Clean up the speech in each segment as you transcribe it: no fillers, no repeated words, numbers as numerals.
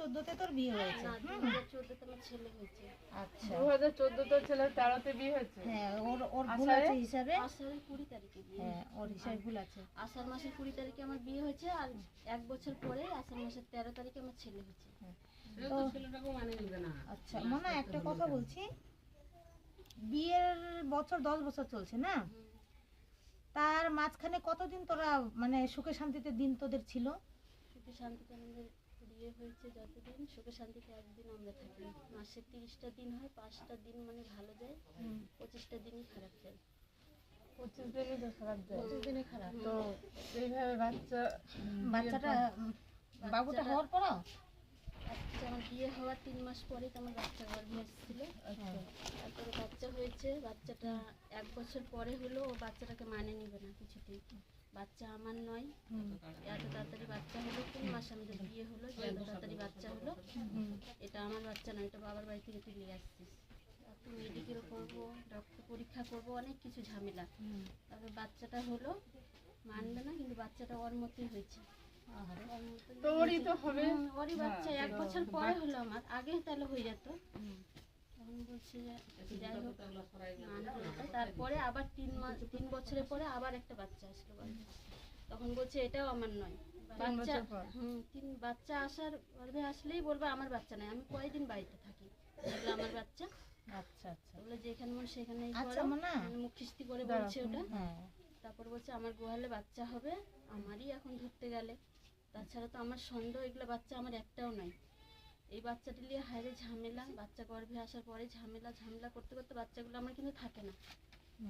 2014-তে তোর বিয়ে হয়েছে? না 2014-তে আমার ছেলে হয়েছে। আচ্ছা 2014-তে ছেলে 13-তে বিয়ে হয়েছে। হ্যাঁ ওর ভুল আছে হিসাবে। আষাঢ়ের 20 তারিখে বিয়ে। হ্যাঁ ওর হিসাবে ভুল আছে। আষাঢ় মাসের 20 তারিখে আমার বিয়ে হয়েছে আর 1 বছর পরে আষাঢ় মাসের 13 তারিখে আমার ছেলে হয়েছে। তো ছেলেটাকে মানে নিবে না। আচ্ছা মনে একটা কথা বলছি, বিয়ের বছর 10 বছর চলছে না, তার মাঝখানে কতদিন তোরা মানে সুখে শান্তিতে দিন তোদের ছিল? সুখে শান্তিতে আমাদের বিয়ে হয়েছে যতদিন, সুখে শান্তিতে একদিন আমরা থাকি। মাসে 30টা দিন হয়, 5টা দিন মানে ভালো যায়, 25টা দিনই খারাপ যায়। 25 দিনই তো খারাপ যায়। 25 দিনে খারাপ। তো এইভাবে বাচ্চাটা বাবুটা হওয়ার পর বাচ্চা আমার বিয়ে হওয়ার 3 মাস পরেই তো আমার বাচ্চা গর্ভে এসেছিল। তারপরে বাচ্চা হয়েছে, বাচ্চাটা 1 বছর পরে হলো, ও বাচ্চাটাকে মানে নিবে না কিছুতেই। বাচ্চা আমার নয়, এত তাড়াতাড়ি বাচ্চা হলো, 3 মাস আমাদের বিয়ে হলো, এত তাড়াতাড়ি বাচ্চা হলো, এটা আমার বাচ্চা নয়, এটা বাবার বাড়ি থেকে তুই নিয়ে আসছিস। তারপর মেডিকেল করবো, রক্ত পরীক্ষা করবো, অনেক কিছু ঝামেলা। তারপর বাচ্চাটা হলো, মানবে না, কিন্তু বাচ্চাটা ওর মতোই হয়েছে। তোরই তো হবে। ওরই বাচ্চা 1 বছর পরে হলো, আমার আগে তাহলে হয়ে যেত। তখন বলছে যে যাই হোক মানবে না। তারপরে আবার 3 বছরের পরে আবার একটা বাচ্চা আসলো গর্ভে। তখন বলছে এটাও আমার নয়। বাচ্চা বাচ্চা আসার গর্ভে আসলেই বলবে আমার বাচ্চা নয়। আমি কয়েকদিন বাড়িতে থাকি, এগুলো আমার বাচ্চা। আচ্ছা আচ্ছা বলে যেখানে মন সেখানেই আচ্ছা করো, না মানে মুখ খিস্তি করে বলছে ওটা। হ্যাঁ তারপর বলছে আমার গোয়ালে বাচ্চা হবে, আমারই এখন ধরতে গেলে। তাছাড়া তো আমার সন্দেহ এগুলো বাচ্চা আমার একটাও নাই। এই বাচ্চাটা নিয়ে হায়রে ঝামেলা, বাচ্চা গর্ভে আসার পরে ঝামেলা করতে করতে বাচ্চাগুলো আমার কিন্তু থাকে না।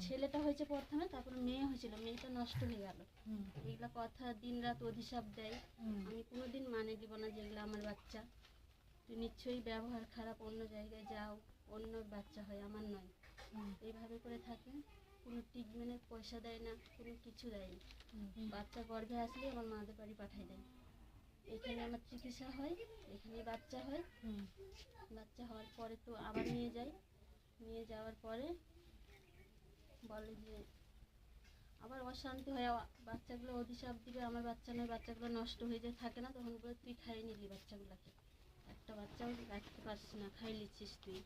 ছেলেটা হয়েছে প্রথমে, তারপরে মেয়ে হয়েছিল, মেয়েটা নষ্ট হয়ে গেল। এগুলা কথা দিন রাত অধিশাপ দেয়। আমি কোনোদিন মানে দিব না যে এগুলো আমার বাচ্চা, তুই নিশ্চয়ই ব্যবহার খারাপ, অন্য জায়গায় যাও, অন্য বাচ্চা হয়, আমার নয়। এইভাবে করে থাকে, কোনো ট্রিটমেন্টের পয়সা দেয় না, কোনো কিছু দেয় না। বাচ্চা গর্ভে আসলে আমার মাদের বাড়ি পাঠিয়ে দেয়। এখানে আমার চিকিৎসা হয়, এখানে বাচ্চা হয়। বাচ্চা হওয়ার পরে তো আবার নিয়ে যাই, নিয়ে যাওয়ার পরে বলে যে আবার অশান্তি হয়, বাচ্চাগুলো অধিশাপ দিবে, আমার বাচ্চা নয়, বাচ্চাগুলো নষ্ট হয়ে যায়, থাকে না। তখন বলে তুই খাইয়ে নিলি বাচ্চাগুলোকে, একটা বাচ্চাও রাখতে পারছিস না, খাই নিচ্ছিস তুই।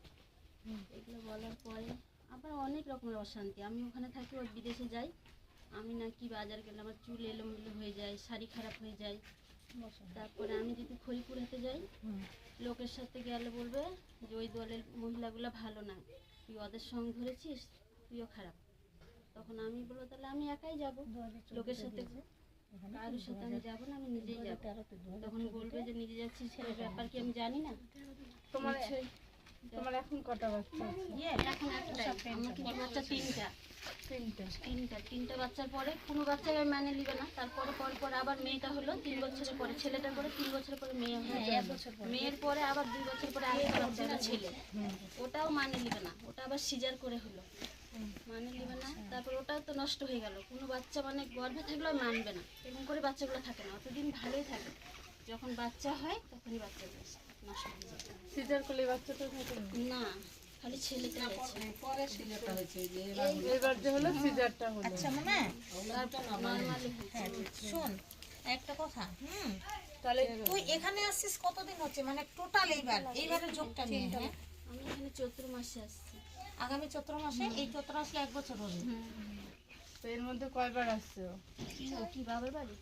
এগুলো বলার পরে আবার অনেক রকমের অশান্তি। আমি ওখানে থাকি, ওর বিদেশে যাই, আমি নাকি বাজার গেলে আমার চুল এলোমেলো হয়ে যায়, শাড়ি খারাপ হয়ে যায়। তারপরে আমি যদি খড়িপুর হাতে যাই, লোকের সাথে গেলে বলবে যে ওই দলের মহিলাগুলো ভালো না, তুই ওদের সঙ্গ ধরেছিস, তুইও খারাপ। তখন আমি বলবো তাহলে আমি একাই যাব, লোকের সাথে কারোর সাথে আমি যাবো না, আমি নিজেই যাবো। তখন বলবে যে নিজে যাচ্ছিস, সেই ব্যাপার কি আমি জানি না। তোমার এখন কটা বাচ্চা আছে? এখন একটাই, আমার কিন্তু বাচ্চা তিনটা বাচ্চার পরে কোনো বাচ্চাকে আমি মানে নিবে না। তারপরে পরে আবার মেয়েটা হলো 3 বছরের পরে, ছেলেটার পরে 3 বছরের পরে মেয়ে হলো, মেয়ের পরে আবার 2 বছর পরে আরেকটা বাচ্চা হলো ছেলে, ওটাও মানে নিবে না, ওটা আবার সিজার করে হলো, মানে নিবে না। তারপর ওটাও তো নষ্ট হয়ে গেল। কোনো বাচ্চা মানে গর্ভে থাকলেও মানবে না, এরকম করে বাচ্চাগুলো থাকে না, অতদিন ভালোই থাকে, যখন বাচ্চা হয় তখনই বাচ্চাগুলো নষ্ট হয়ে যায়। সিজার করলে বাচ্চাটা থাকে না, খালি ছেলেটা আছে, পরে ছেলেটা হয়েছে যে এবার যে হলো সিজারটা হলো। আচ্ছা মানে নর্মালি হ্যাঁ শোন একটা কথা, তাহলে তুই এখানে আসছিস কতদিন হচ্ছে, মানে টোটাল এইবারের যোগটা নিয়ে? হ্যাঁ আমি এখানে চৈত্র মাসে আসছি, আগামী চৈত্র মাসে, এই চৈত্র আসলে 1 বছর হবে। তো এর মধ্যে কয়বার আসছে ও? কি বাবার বাড়ি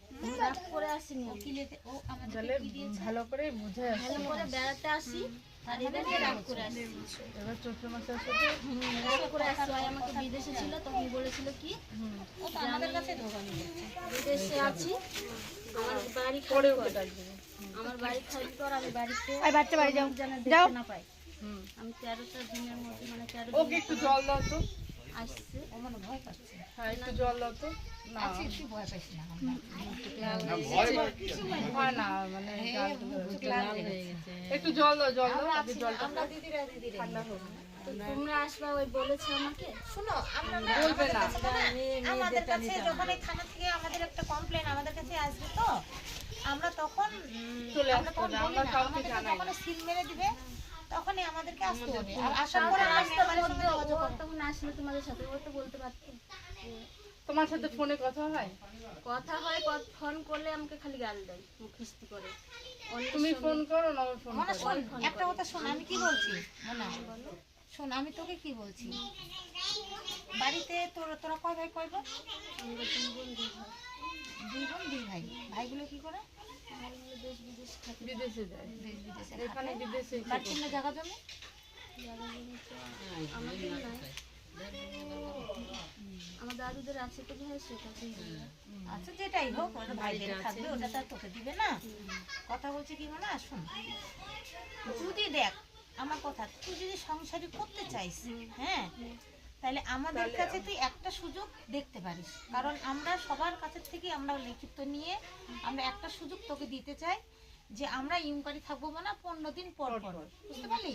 রাত করে আসিনি, তাহলে ভালো করে বুঝে আসছে। ভালো করে বেড়াতে আসি, আর এদেরকে রাত করে আসি। এবার চৈত্র মাসে আসছে রাত করে আসি। ভাই আমাকে বিদেশে ছিল, তখন বলেছিল কি ও তো আমাদের কাছে ধোকানি বিদেশে আছি, আমার বাড়ি পরে খালি ওকে কর, ডাকবে। আমার বাড়ি খালি কর, আমি বাড়িতে বাচ্চা বাড়ি যাও যেন দেখতে না পাই। আমি 13টা দিনের মধ্যে, মানে 13 ওকে একটু জল দাও তো। আসছে। ও মানে ভয় পাচ্ছে। হ্যাঁ একটু জল দাও তো। না আচ্ছা একটু ভয় পাইছি না হয় না, মানে একটু জল দাও, আগে জলটা আমরা দিদিরা ঠান্ডা হোক। তো তোমরা আসবা, ওই বলেছে আমাকে। শুনো আমরা বলবে না। আমাদের কাছে যখন এই থানা থেকে আমাদের একটা কমপ্লেন আমাদের কাছে আসবে, তো আমরা তখন চলে আমরা আসতে তখন হবে, বলি আমরা না, কাউকে আমাদেরকে জানাই যখন না। সিল মেরে দিবে তখনই আমাদেরকে আসতে হবে। আর আসার তারপরে পরে আমরা আসতে মেম্বারের বলতে সঙ্গে যোগাযোগ ও করব। তখন আসলে তোমাদের সাথে, ও তো বলতে পারতো যে তোমার সাথে ফোনে কথা হয়? কথা হয়, ফোন করলে আমাকে খালি গাল দেয়, মুখ খিস্তি করে। অন্যের তুমি সঙ্গে- ফোন করো না ও ফোন মনে করে? শোন একটা কথা শোন, আমি কি বলছি মনে শোন, আমি তোকে কি বলছি, বাড়িতে তোরা কয় ভাই কয় বোন? আমরা 2 বোন 2 ভাই। 2 বোন 2 ভাই। ভাইগুলো কি করে? ভাইগুলো দেশ বিদেশ থাকে। বিদেশে যায়। দেশ বিদেশে এখানে থাকে। বিদেশে বাড়ির জন্য জায়গা জমি জায়গা জমি তো আমাদের নাই, আমার দাদুদের আছে তো ভাই, সেটা দিয়ে দিলাম। আচ্ছা যেটাই হোক, ওটা ভাইদের থাকবে, ওটা তো আর তোকে দিবে না। কথা বলছি কি মানে শুন, যদি দেখ আমার কথা, তুই যদি সংসারী করতে চাইস, হ্যাঁ, তাহলে আমাদের কাছে তুই একটা সুযোগ দেখতে পারিস, কারণ আমরা সবার কাছে থেকে আমরা লিখিত নিয়ে আমরা একটা সুযোগ তোকে দিতে চাই যে আমরা ইনকোয়ারি থাকবো না 15 দিন পর পর, বুঝতে পারলি?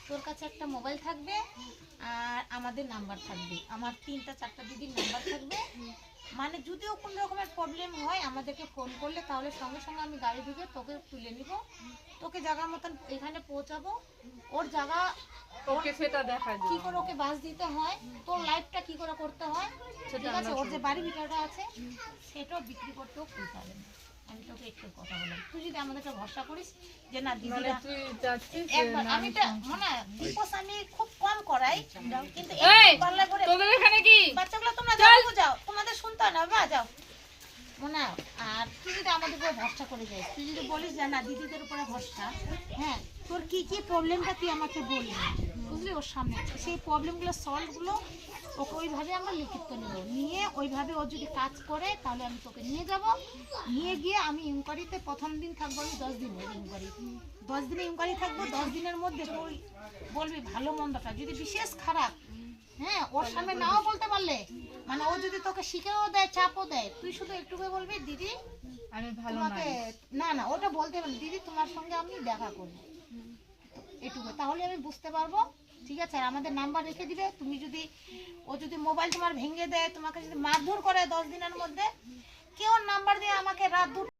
তোর কাছে একটা মোবাইল থাকবে আর আমাদের নাম্বার থাকবে, আমার 3টা 4টা দিদির নাম্বার থাকবে, মানে যদিও কোনো রকমের প্রবলেম হয় আমাদেরকে ফোন করলে তাহলে সঙ্গে সঙ্গে আমি গাড়ি ঢুকে তোকে তুলে নিব, তোকে জায়গা মতন এখানে পৌঁছাবো, ওর জায়গা ওকে সেটা দেখা কি যায়। করে ওকে বাস দিতে হয়, তোর লাইফটা কি করে করতে হয়, ঠিক আছে? ওর যে বাড়ি ভিটাটা আছে সেটাও বিক্রি করতেও খুলতে হবে না। আমি তোকে একটু কথা বললাম, তুই যদি আমাদেরকে ভরসা করিস যে না মানে দিদিরা তুই যাচ্ছিস যে একবার, না, আমি তো মনে বিকজ আমি খুব কম করাই, কিন্তু এই, পাল্লা করে তোদের এখানে কি? বাচ্চাগুলো তোমরা যাও, যাও তোমাদের শুনতে হয় না বাবা, যাও মনে। আর তুই যদি আমাদের উপরে ভরসা করে যাস, তুই যদি বলিস যে না দিদিদের উপরে ভরসা, হ্যাঁ, তোর কি কি প্রবলেমটা তুই আমাকে বলবি, বুঝলি? ওর সামনে সেই প্রবলেমগুলো সলভগুলো ওকে ওইভাবে আমরা লিখিত নেব, নিয়ে ওইভাবে ও যদি কাজ করে তাহলে আমি তোকে নিয়ে যাব, নিয়ে গিয়ে আমি ইনকোয়ারিতে প্রথম দিন থাকবো, আমি 10 দিনের ইনকোয়ারি, 10 দিনে ইনকোয়ারি থাকবো, 10 দিনের মধ্যে তুই বলবি ভালো মন্দটা, যদি বিশেষ খারাপ, হ্যাঁ, ওর সামনে নাও বলতে পারলে, মানে ও যদি তোকে শিখেও দেয় চাপও দেয়, তুই শুধু একটু বলবি দিদি আমি ভালো তোমাকে, না। না না ওটা বলতে পারবি দিদি তোমার সঙ্গে আমি দেখা করবো, এটুকু, তাহলে আমি বুঝতে পারবো, ঠিক আছে? আর আমাদের নাম্বার রেখে দিবে, তুমি যদি ও যদি মোবাইল তোমার ভেঙে দেয়, তোমাকে যদি মারধর করে 10 দিনের মধ্যে, কেউ নাম্বার দিয়ে আমাকে রাত 2